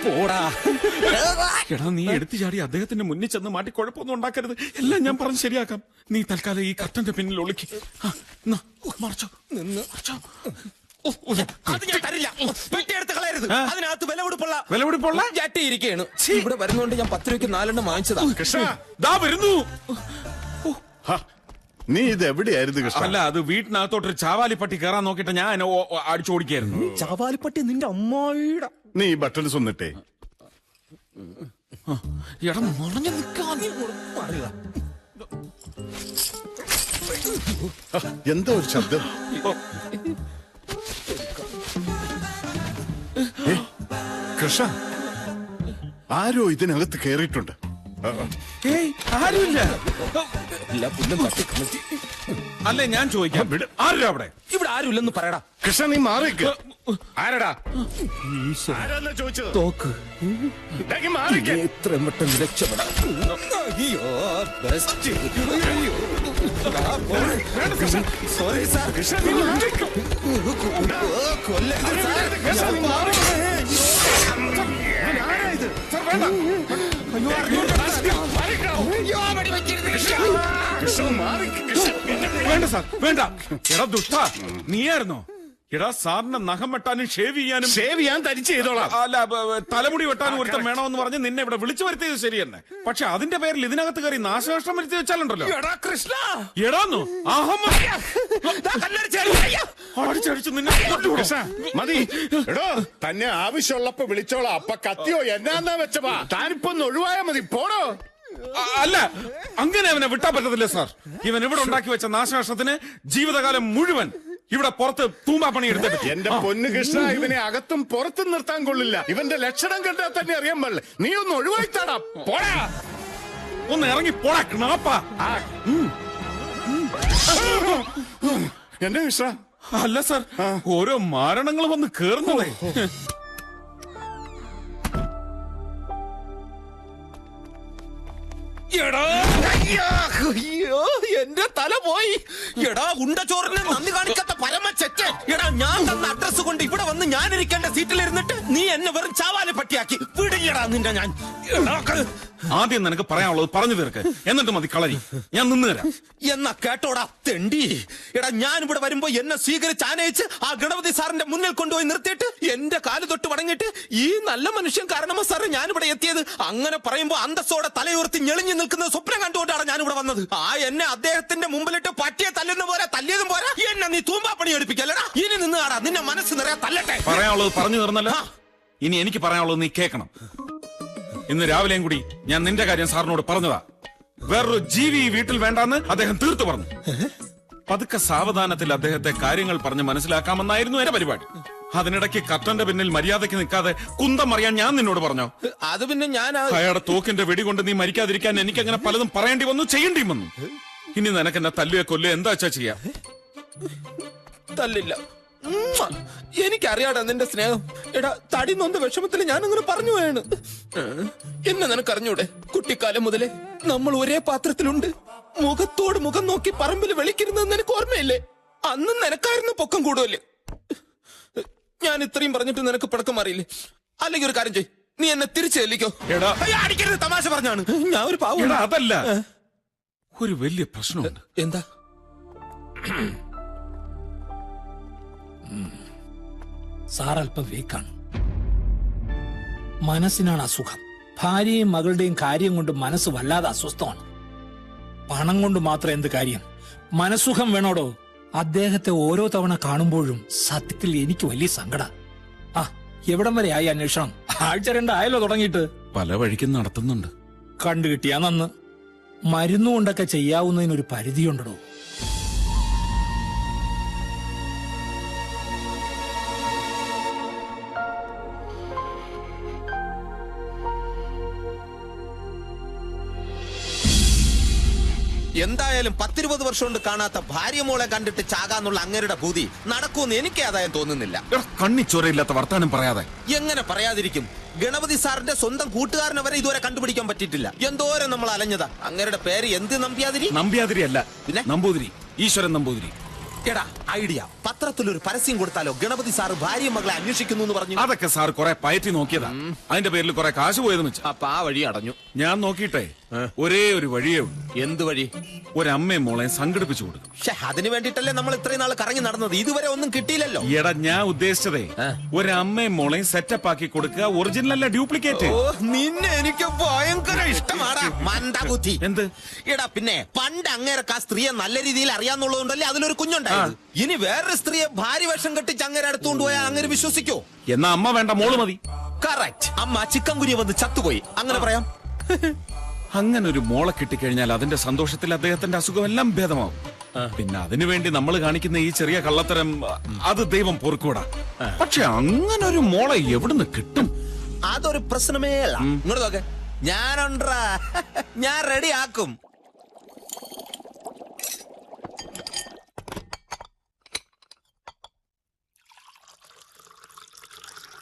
പോടാ. എടാ നീ എടുത്തു ചാടി അദ്ദേഹത്തിന്റെ മുന്നിൽ ചെന്ന് മാറ്റി കുഴപ്പമൊന്നും ഉണ്ടാക്കരുത്. എല്ലാം ഞാൻ പറഞ്ഞ് ശരിയാക്കാം. നീ തൽക്കാലം ഈ കർട്ടന്റെ പിന്നിൽ ഒളിക്ക്. മറച്ചോ നിന്ന് മറച്ചോ. അത് ഞാൻ തരില്ല. വെട്ടിയെടുത്ത് കളയരുത്. അതിനകത്ത് വിലപിടിപ്പുള്ള ചട്ടിയിരിക്കുകയാണ്. ഇവിടെ വരുന്നോണ്ട് ഞാൻ 10 രൂപയ്ക്ക് 4 വാങ്ങിച്ചതാ. കൃഷ്ണ ദാ വരുന്നു. നീ ഇത് എവിടെയായിരുന്നു കൃഷ്ണ? അല്ല, അത് വീട്ടിനകത്തോട്ടൊരു ചാവാലിപ്പട്ടി കയറാൻ നോക്കിട്ട് ഞാൻ അടിച്ചോടിക്കായിരുന്നു. ചാവാലിപ്പട്ടി നിന്റെ അമ്മായിയുടെ. നീ ഈ ബട്ടൺസ് ഒന്നിട്ടേ. എടാ മുളഞ്ഞു നിൽക്കാൻ എന്താ ഒരു ശബ്ദം? കൃഷ്ണ, ആരോ ഇതിനകത്ത് കയറിയിട്ടുണ്ട്. ആരുമില്ല. തട്ടി. അല്ലേ ഞാൻ ചോദിക്കാം, ആരും അവിടെ? ഇവിടെ ആരുമില്ലെന്ന് പറയടാ. കൃഷ്ണ നീ മാറിക്ക്. ആരടാ? ആരാന്നാ ചോദിച്ചത്? തോക്ക്. എത്രയും പെട്ടെന്ന് രക്ഷപ്പെടാം. Sorry sir. വേണ്ട സാർ, വേണ്ട. എടാ ദുഷ്ട, നീയായിരുന്നോ? എടാ സാറിന്റെ നഖം വെട്ടാനും ഷേവ് ചെയ്യാൻ തരിച്ചു ചെയ്തോളാം. അല്ല, തലമുടി വെട്ടാനും ഒരുത്തം വേണമെന്ന് പറഞ്ഞ് നിന്നെ ഇവിടെ വിളിച്ചു വരുത്തിയത് ശരി തന്നെ. പക്ഷെ അതിന്റെ പേരിൽ ഇതിനകത്ത് കയറി നാശനഷ്ടം വരുത്തി വെച്ചാലുണ്ടല്ലോ. എടാ കൃഷ്ണ, എടാന്നു അടിച്ചടിച്ചു നിന്നെ. മതി. എടോ, തന്നെ ആവശ്യമുള്ളപ്പോ വിളിച്ചോളാം. അപ്പൊ കത്തിയോ എന്നാന്നാ വെച്ചപ്പാ. താനിപ്പോ ഒന്ന് ഒഴിവായാ മതി. പോടോ. അല്ല, അങ്ങനെ അവനെ വിട്ടാ പറ്റത്തില്ല സാർ. ഇവൻ ഇവിടെ ഉണ്ടാക്കി വെച്ച നാശനഷ്ടത്തിന് ജീവിതകാലം മുഴുവൻ ഇവിടെ പുറത്ത് തൂമ്പാ പണി എടുത്തിട്ട്. എന്റെ പൊന്നു കൃഷ്ണ, ഇവനെ അകത്തും പുറത്തും നിർത്താൻ കൊള്ളില്ല. ഇവന്റെ ലക്ഷണം കണ്ടാൽ തന്നെ അറിയാൻ പാടില്ല. നീ ഒന്ന് ഒഴിവായിത്താടാ. പോടാ, ഒന്ന് ഇറങ്ങി പോടാ ക്ണാപ്പാ. എന്റെ കൃഷ്ണ. അല്ല സാർ, ഓരോ മാരണങ്ങൾ വന്ന് കേറുന്നതേ. എന്റെ തല പോയി. എടാ ഉണ്ടച്ചോറിന് നന്ദി കാണിക്കാത്ത പരമച്ചെറ്റ്. എടാ ഞാൻ തന്ന അഡ്രസ് കൊണ്ട് ഇവിടെ വന്ന് ഞാൻ ഇരിക്കേണ്ട സീറ്റിലിരുന്നിട്ട് നീ എന്നെ വെറും ചാവാലെ പട്ടിയാക്കി. വിടിയടാ നിന്റെ ഞാൻ. ആദ്യം നിനക്ക് പറയാനുള്ളത് പറഞ്ഞു തീർക്ക്, എന്നിട്ട് മതി കളരി. ഞാൻ നിന്ന് തരാം. എന്നാ കേട്ടോടാ തെണ്ടി. എടാ ഞാൻ ഇവിടെ വരുമ്പോ എന്നെ സ്വീകരിച്ച് ആനയിച്ച് ആ ഗണപതി സാറിന്റെ മുന്നിൽ കൊണ്ടുപോയി നിർത്തിയിട്ട് എന്റെ കാല് തൊട്ട് വടങ്ങിട്ട് ഈ നല്ല മനുഷ്യൻ കാരണമോ സാറ് ഞാൻ ഇവിടെ എത്തിയത്. അങ്ങനെ പറയുമ്പോ അന്തസ്സോടെ തലയുയർത്തി ഞെളിഞ്ഞു നിൽക്കുന്ന സ്വപ്നം കണ്ടുകൊണ്ടാണ് ഞാൻ ഇവിടെ വന്നത്. ആ എന്നെ അദ്ദേഹത്തിന്റെ മുമ്പിലിട്ട് പട്ടിയെ തല്ലുന്ന പോലെ തല്ലിയതും പോരാ എന്നെ നീ തൂമ്പാ പണി എടുപ്പിക്കല്ലടാ. ഇനി നിന്ന് ആടാ, നിന്നെ മനസ്സ് നിറയെ തല്ലട്ടെ. പറയാനുള്ളത് പറഞ്ഞു തീർന്നല്ലോ. ഇനി എനിക്ക് പറയാനുള്ളത് നീ കേൾക്കണം. ഇന്ന് രാവിലെയും കൂടി ഞാൻ നിന്റെ കാര്യം സാറിനോട് പറഞ്ഞതാ. വേറൊരു ജീവി ഈ വീട്ടിൽ വേണ്ടാന്ന് അദ്ദേഹം തീർത്തു പറഞ്ഞു. പതുക്കെ സാവധാനത്തിൽ അദ്ദേഹത്തെ കാര്യങ്ങൾ പറഞ്ഞ് മനസ്സിലാക്കാമെന്നായിരുന്നു എന്റെ പരിപാടി. അതിനിടയ്ക്ക് കർട്ടന്റെ പിന്നിൽ മര്യാദയ്ക്ക് നിൽക്കാതെ കുന്തം അറിയാൻ ഞാൻ നിന്നോട് പറഞ്ഞോ? അത് പിന്നെ ഞാൻ അയാളുടെ തോക്കിന്റെ വെടികൊണ്ട് നീ മരിക്കാതിരിക്കാൻ എനിക്ക് അങ്ങനെ പലതും പറയേണ്ടി വന്നു, ചെയ്യേണ്ടി വന്നു. ഇനി നിനക്ക് എന്നെ തല്ലുക കൊല്ലുക എന്താ വെച്ചാ ചെയ്യാം. തല്ലില്ല. എനിക്കറിയാടാ നിന്റെ സ്നേഹം. എടാ തടി നൊന്ത വിഷമത്തിൽ ഞാൻ അങ്ങനെ പറഞ്ഞു പോയാണ്. എന്നെ നിനക്കറിഞ്ഞൂടെ? കുട്ടിക്കാലം മുതലേ നമ്മൾ ഒരേ പാത്രത്തിലുണ്ട്. മുഖത്തോട് മുഖം നോക്കി പറമ്പിൽ വിളിക്കരുതെന്ന് നിനക്ക് ഓർമ്മയില്ലേ? അന്ന് നിനക്കായിരുന്നു പൊക്കം കൂടുതല്. ഞാൻ ഇത്രയും പറഞ്ഞിട്ട് നിനക്ക് പിടക്കം അറിയില്ലേ? അല്ലെങ്കിൽ ഒരു കാര്യം ചെയ്, നീ എന്നെ തിരിച്ചു ചെല്ലിക്കോ. അടിക്കരുത്, തമാശ പറഞ്ഞാണ്. ഞാൻ ഒരു പാവം. അതല്ല, ഒരു വലിയ പ്രശ്നമുണ്ട്. എന്താ? സാർ അല്പം വീക്കാണ്. മനസ്സിനാണ് അസുഖം. ഭാര്യയും മകളുടെയും കാര്യം കൊണ്ട് മനസ്സ് വല്ലാതെ അസ്വസ്ഥമാണ്. പണം കൊണ്ട് മാത്രം എന്ത് കാര്യം? മനസ്സുഖം വേണോടോ. അദ്ദേഹത്തെ ഓരോ തവണ കാണുമ്പോഴും സത്യത്തിൽ എനിക്ക് വലിയ സങ്കട. എവിടം വരെ ആയി അന്വേഷണം? ആഴ്ച 2 ആയല്ലോ തുടങ്ങിയിട്ട്. പല വഴിക്കും നടത്തുന്നുണ്ട്. കണ്ടുകിട്ടിയാ നന്ന്. മരുന്നുകൊണ്ടൊക്കെ ചെയ്യാവുന്നതിനൊരു പരിധിയുണ്ടോ? എന്തായാലും 10-20 വർഷം കൊണ്ട് കാണാത്ത ഭാര്യ മോളെ കണ്ടിട്ട് ചാകാന്നുള്ള അങ്ങേരുടെ ഭൂതി നടക്കുമെന്ന് എനിക്ക് ആദായം തോന്നുന്നില്ല. കണ്ണിച്ചോരയില്ലാത്ത വർത്താനം പറയാതെ. എങ്ങനെ പറയാതിരിക്കും? ഗണപതി സാറിന്റെ സ്വന്തം കൂട്ടുകാരനെ വരെ ഇതുവരെ കണ്ടുപിടിക്കാൻ പറ്റിയിട്ടില്ല. എന്തോരം നമ്മൾ അലഞ്ഞതാ. അങ്ങേരുടെ പേര് എന്ത്? നമ്പ്യാതിരി? നമ്പ്യാതിരി അല്ല, പിന്നെ നമ്പൂതിരി. ഈശ്വരൻ നമ്പൂതിരി. എടാ ഐഡിയ, പത്രത്തിലൊരു പരസ്യം കൊടുത്താലോ? ഗണപതി സാറ് ഭാര്യയും മകളെ അന്വേഷിക്കുന്നു എന്ന് പറഞ്ഞു. അതൊക്കെ സാർ കുറെ പയറ്റി നോക്കിയതാ. അതിന്റെ പേരിൽ കുറെ കാശ് പോയതെന്ന് വെച്ചാ. അപ്പൊ ആ വഴി അടഞ്ഞു. ഞാൻ നോക്കിയിട്ടേ ഒരേ ഒരു വഴിയേ ഉള്ളൂ. എന്ത് വഴി? ഒരമ്മയും മോളെ സംഘടിപ്പിച്ചു കൊടുക്കും. അതിന് വേണ്ടിട്ടല്ലേ നമ്മൾ ഇത്രയും നാൾ കറങ്ങി നടന്നത്? ഇതുവരെ ഒന്നും കിട്ടിയില്ലല്ലോ. എടാ ഞാൻ ഉദ്ദേശിച്ചതേ ഒരമ്മയും മോളെയും സെറ്റപ്പ് ആക്കി കൊടുക്കുക, ഒറിജിനൽ അല്ല ഡ്യൂപ്ലിക്കേറ്റ്. ഓ, നിന്നെ എനിക്ക് ഭയങ്കര ഇഷ്ടമാടാ മന്ദബുദ്ധി. എന്ത്? എടാ പിന്നെ പണ്ട് അങ്ങേരക്ക് ആ സ്ത്രീയെ നല്ല രീതിയിൽ അറിയാന്നുള്ളതുകൊണ്ടല്ലേ അതിലൊരു കുഞ്ഞുണ്ടായത്. ഇനി വേറൊരു സ്ത്രീയെ ഭാര്യ വേഷം കെട്ടിച്ച് അങ്ങേരെ അടുത്തുകൊണ്ട് പോയാൽ അങ്ങനെ വിശ്വസിക്കോ? എന്നാ അമ്മ വേണ്ട, മോള് മതി. കറക്റ്റ്. അമ്മ ചിക്കൻ കുനിയ വന്ന് ചത്തുപോയി, അങ്ങനെ പറയാം. അങ്ങനെ ഒരു മോളെ കിട്ടിക്കഴിഞ്ഞാൽ അതിന്റെ സന്തോഷത്തിൽ അദ്ദേഹത്തിന്റെ അസുഖം എല്ലാം ഭേദമാവും. പിന്നെ അതിനുവേണ്ടി നമ്മൾ കാണിക്കുന്ന ഈ ചെറിയ കള്ളത്തരം അത് ദൈവം പൊറുക്കൂടാ. പക്ഷെ അങ്ങനെ ഒരു മോളെ എവിടുന്ന് കിട്ടും? അതൊരു പ്രശ്നമേ അല്ല. ഇങ്ങോട്ട് നോക്കെ, ഞാനുണ്ടാ, ഞാൻ റെഡി ആക്കും.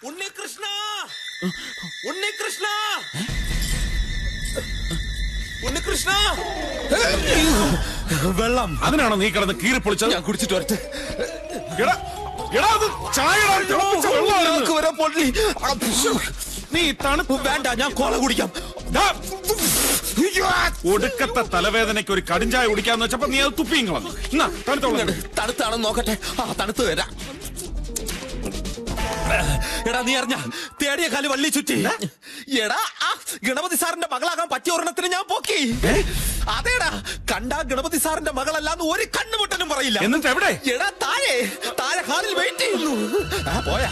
ഉണ്ണികൃഷ്ണ, ഉണ്ണികൃഷ്ണ, ഉണ്ണികൃഷ്ണ, വെള്ളം. അതിനാണോ നീ കിടന്ന് കീറി പൊളിച്ചത്? ഞാൻ കുടിച്ചിട്ട് വരട്ടെ. എടാ, എടാ, അത് ചായയുടെ തിളപ്പിച്ച വെള്ളമാണെന്ന്. വരെ പൊള്ളി. നീ തണുപ്പ് വേണ്ട, ഞാൻ കോള കുടിക്കാം. ദാ, ഒടുക്കത്തെ തലവേദനയ്ക്ക് ഒരു കടുംചായ കുടിക്കാന്ന് വെച്ചപ്പോ നീ അത് തുപ്പിയും കളഞ്ഞു. എന്നാ തണുത്തോളം. തണുത്താണെന്ന് നോക്കട്ടെ. ആ, തണുത്ത് തരാം. എടാ നീ അറിഞ്ഞ തേടിയ കാല് വള്ളി ചുറ്റി. എടാ ആ ഗണപതി സാറിന്റെ മകളാകാൻ പറ്റിയ ഒരെണ്ണത്തിന് ഞാൻ പോക്കി. അതേടാ, കണ്ടാ ഗണപതി സാറിന്റെ മകളല്ലാന്ന് ഒരു കണ്ണുമുട്ടനും പറയില്ല. എന്നിട്ട് എവിടെ? എടാ താഴെ താഴെ ഹാളിൽ വെയിറ്റ് ചെയ്യുന്നു. പോയാ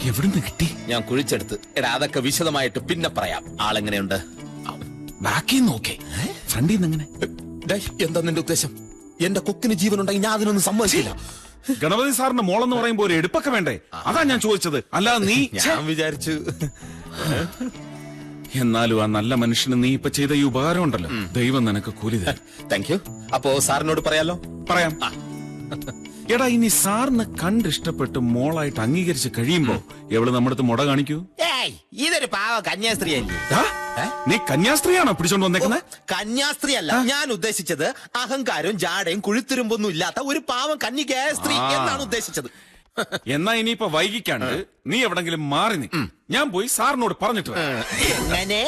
എവിടുന്ന് കിട്ടി? ഞാൻ കുഴിച്ചെടുത്ത്. എടാ അതൊക്കെ വിശദമായിട്ട് പിന്നെ പറയാം. ആളെങ്ങനെയുണ്ട്? ബാക്കി നോക്കേ, ഫ്രണ്ടിൽ നിന്ന് എങ്ങനെ? എന്താ നിന്റെ ഉദ്ദേശം? എന്റെ കൊക്കിന് ജീവനുണ്ടെങ്കിൽ ഞാൻ അതിനൊന്നും സമ്മതിക്കില്ല. ഗണപതി സാറിന്റെ മോളെന്ന് പറയുമ്പോ ഒരു എടുപ്പൊക്കെ വേണ്ടേ? അതാ ഞാൻ ചോദിച്ചത്. അല്ലാതെ നീ. ഞാൻ വിചാരിച്ചു. എന്നാലും ആ നല്ല മനുഷ്യന് നീ ഇപ്പൊ ചെയ്ത ഈ ഉപകാരം ഉണ്ടല്ലോ, ദൈവം നിനക്ക് കൂലി തരും. Thank you. അപ്പോ സാറിനോട് പറയാലോ? പറയാം. എടാ ഇനി സാറിന് കണ്ടിഷ്ടപ്പെട്ട് മോളായിട്ട് അംഗീകരിച്ച് കഴിയുമ്പോ എവള് നമ്മുടെ അടുത്ത് മുട കാണിക്കൂ? ഇതൊരു പാവ കന്യാസ്ത്രീ അല്ലേ? നീ കന്യാസ്ത്രീയാണോ പിടിച്ചോണ്ട് വന്നേക്കുന്നത്? കന്യാസ്ത്രീ അല്ല ഞാൻ ഉദ്ദേശിച്ചത്. അഹങ്കാരവും ജാടയും കുഴിത്തുരുമ്പൊന്നും ഇല്ലാത്ത ഒരു പാവം കന്യകയായ സ്ത്രീ എന്നാണ് ഉദ്ദേശിച്ചത്. എന്നാ ഇനിയിപ്പോ വൈകിക്കാണ്ട് നീ എവിടെങ്കിലും മാറി നീ. ഞാൻ പോയി സാറിനോട് പറഞ്ഞിട്ട് വരാം. എങ്ങനെ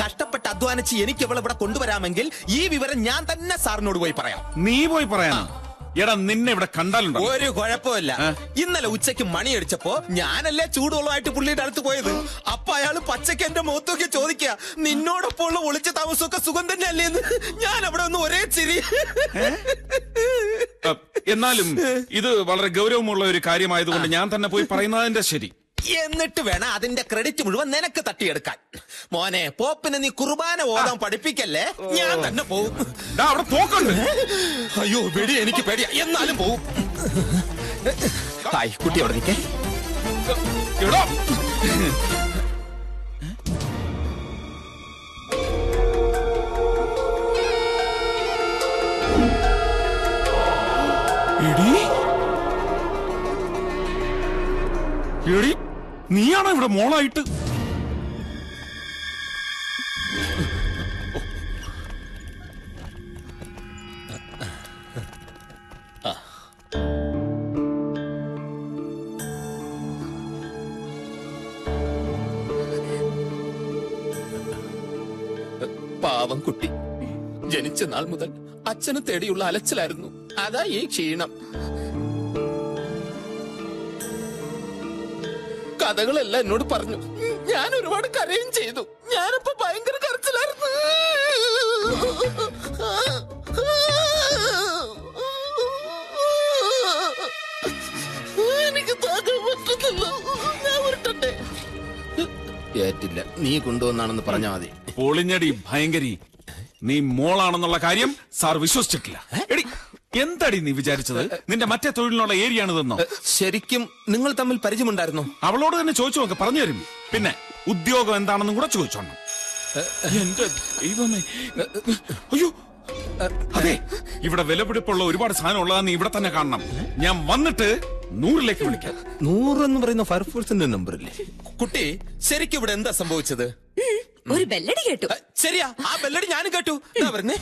കഷ്ടപ്പെട്ട് അധ്വാനിച്ച് എനിക്ക് ഇവളെ ഇവിടെ കൊണ്ടുവരാമെങ്കിൽ ഈ വിവരം ഞാൻ തന്നെ സാറിനോട് പോയി പറയാം. നീ പോയി പറയാനോ? എടാ നിന്നെ ഇവിടെ കണ്ടാലുണ്ടോ? ഒരു കുഴപ്പമില്ല. ഇന്നലെ ഉച്ചയ്ക്ക് മണിയടിച്ചപ്പോ ഞാനല്ലേ ചൂടുവെള്ളമായിട്ട് പുള്ളിയുടെ അടുത്ത് പോയത്. അപ്പൊ അയാള് പച്ചക്ക് എന്റെ മുഖത്തൊക്കെ ചോദിക്കുക, നിന്നോടൊപ്പം ഉള്ള ഒളിച്ച താമസമൊക്കെ സുഖം തന്നെ അല്ലേന്ന്. ഞാൻ അവിടെ ഒന്ന് ഒരേ ചിരി. എന്നാലും ഇത് വളരെ ഗൗരവമുള്ള ഒരു കാര്യമായതുകൊണ്ട് ഞാൻ തന്നെ പോയി പറയുന്നതിന്റെ ശരി. എന്നിട്ട് വേണം അതിന്റെ ക്രെഡിറ്റ് മുഴുവൻ നിനക്ക് തട്ടിയെടുക്കാൻ. മോനെ, പോപ്പിനെ നീ കുർബാന ഓതാൻ പഠിപ്പിക്കല്ലേ. ഞാൻ തന്നെ പോവും. അവിടെ പോക്കുണ്ട്. അയ്യോ വെടി, എനിക്ക് പേടിയാ. എന്നാലും പോവും. ഹായ് കുട്ടി, അവിടെ നിൽക്കേ. എടി, നീയാണോ ഇവിടെ മോളായിട്ട്? പാവം കുട്ടി ജനിച്ച നാൾ മുതൽ അച്ഛന് തേടിയുള്ള അലച്ചിലായിരുന്നു. അതാ ഈ ക്ഷീണം. കഥകളെല്ലാം എന്നോട് പറഞ്ഞു. ഞാൻ ഒരുപാട് കരയും ചെയ്തു. ഞാനിപ്പോ ഭയങ്കര കരച്ചിലായിരുന്നു. എനിക്ക് താങ്ങാൻ പറ്റുന്നില്ല. ഞാൻ ഉരുട്ടട്ടെ? ഏറ്റില്ല, നീ കൊണ്ടുവന്നാണെന്ന് പറഞ്ഞാ മതി. പൊളിഞ്ഞടി ഭയങ്കരി, നീ മോളാണെന്നുള്ള കാര്യം സാർ വിശ്വസിച്ചിട്ടില്ല. എടി, എന്താടി നീ വിചാരിച്ചത്? നിന്റെ മറ്റേ തൊഴിലിനുള്ള ഏരിയാണിതെന്നോ? ശരിക്കും നിങ്ങൾ തമ്മിൽ പരിചയമുണ്ടായിരുന്നോ? അവളോട് തന്നെ ചോദിച്ചു നോക്ക്, പറഞ്ഞു തരും. പിന്നെ ഉദ്യോഗം എന്താണെന്നും കൂടെ ചോദിച്ചോണം. എന്റെ ദൈവമേ, അയ്യോ അതെ, ഇവിടെ വിലപിടിപ്പുള്ള ഒരുപാട് സാധനം ഉള്ളതാന്ന് ഇവിടെ തന്നെ കാണണം. ഞാൻ വന്നിട്ട് 100ലേക്ക് വിളിക്കാം. 100 എന്ന് പറയുന്ന ഫയർഫോഴ്സിന്റെ നമ്പറില്ലേ? കുട്ടി, ശരിക്കും ഇവിടെ എന്താ സംഭവിച്ചത്? ഒരു ബെല്ലടി കേട്ടു. ശരിയാ, ആ ബെല്ലടി ഞാനും കേട്ടു. ദാ വരുന്നേ.